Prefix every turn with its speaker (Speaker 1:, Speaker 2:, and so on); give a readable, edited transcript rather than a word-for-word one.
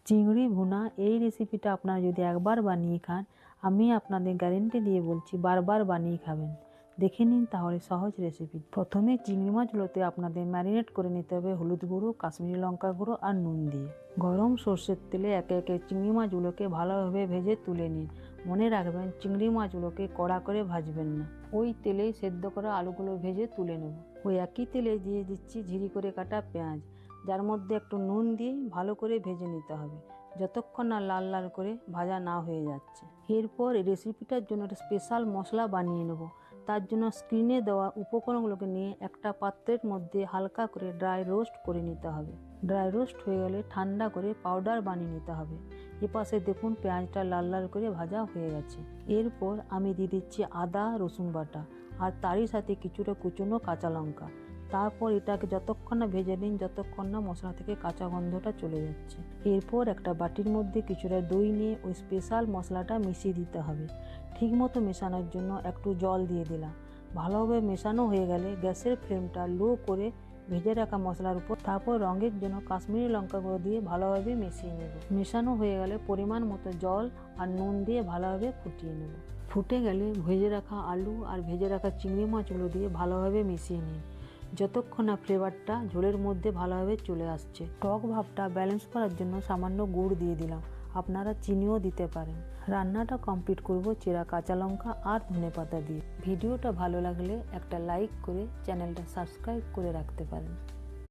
Speaker 1: চিংড়ি ভুনা এই রেসিপিটা আপনারা যদি একবার বানিয়ে খান, আমি আপনাদের গ্যারেন্টি দিয়ে বলছি বারবার বানিয়ে খাবেন। দেখে নিন তাহলে সহজ রেসিপি। প্রথমে চিংড়ি মাছগুলোতে আপনাদের ম্যারিনেট করে নিতে হবে হলুদ গুঁড়ো, কাশ্মীরি লঙ্কা গুঁড়ো আর নুন দিয়ে। গরম সর্ষের তেলে একে একে চিংড়ি মাছগুলোকে ভালোভাবে ভেজে তুলে নিন। মনে রাখবেন চিংড়ি মাছগুলোকে কড়া করে ভাজবেন না, ওই তেলেই সেদ্ধ করা আলুগুলো ভেজে তুলে নেব। ওই একই তেলে দিয়ে দিচ্ছি ঝিরি করে কাটা পেঁয়াজ, যার মধ্যে একটু নুন দিয়ে ভালো করে ভেজে নিতে হবে যতক্ষণ না লাল লাল করে ভাজা না হয়ে যাচ্ছে। এরপর এই রেসিপিটার জন্য একটা স্পেশাল মশলা বানিয়ে নেব। তার জন্য স্ক্রিনে দেওয়া উপকরণগুলোকে নিয়ে একটা পাত্রের মধ্যে হালকা করে ড্রাই রোস্ট করে নিতে হবে। ড্রাই রোস্ট হয়ে গেলে ঠান্ডা করে পাউডার বানিয়ে নিতে হবে। এপাশে দেখুন পেঁয়াজটা লাল লাল করে ভাজা হয়ে গেছে। এরপর আমি দিয়ে দিচ্ছি আদা রসুন বাটা আর তারই সাথে কিছুটা কুচনো কাঁচা লঙ্কা। তারপর এটাকে যতক্ষণ না ভেজে নিন যতক্ষণ না মশলা থেকে কাঁচা গন্ধটা চলে যাচ্ছে। এরপর একটা বাটির মধ্যে কিছুটা দই নিয়ে ওই স্পেশাল মশলাটা মিশিয়ে দিতে হবে। ঠিকমতো মেশানোর জন্য একটু জল দিয়ে দিলাম। ভালোভাবে মেশানো হয়ে গেলে গ্যাসের ফ্লেমটা লো করে ভেজে রাখা মশলার উপর তারপর রঙের জন্য কাশ্মীরি লঙ্কা গুঁড়ো দিয়ে ভালোভাবে মিশিয়ে নেব। মেশানো হয়ে গেলে পরিমাণ মতো জল আর নুন দিয়ে ভালোভাবে ফুটিয়ে নেব। ফুটে গেলে ভেজে রাখা আলু আর ভেজে রাখা চিংড়ি মাছগুলো দিয়ে ভালোভাবে মিশিয়ে নিন যতক্ষণ না ফ্লেভারটা ঝোলের মধ্যে ভালোভাবে চলে আসছে। টক ভাবটা ব্যালেন্স করার জন্য সামান্য গুড় দিয়ে দিলাম, আপনারা চিনিও দিতে পারেন। রান্নাটা কমপ্লিট করব চেরা কাঁচা লঙ্কা আর ধনেপাতা দিয়ে। ভিডিওটা ভালো লাগলে একটা লাইক করে চ্যানেলটা সাবস্ক্রাইব করে রাখতে পারেন।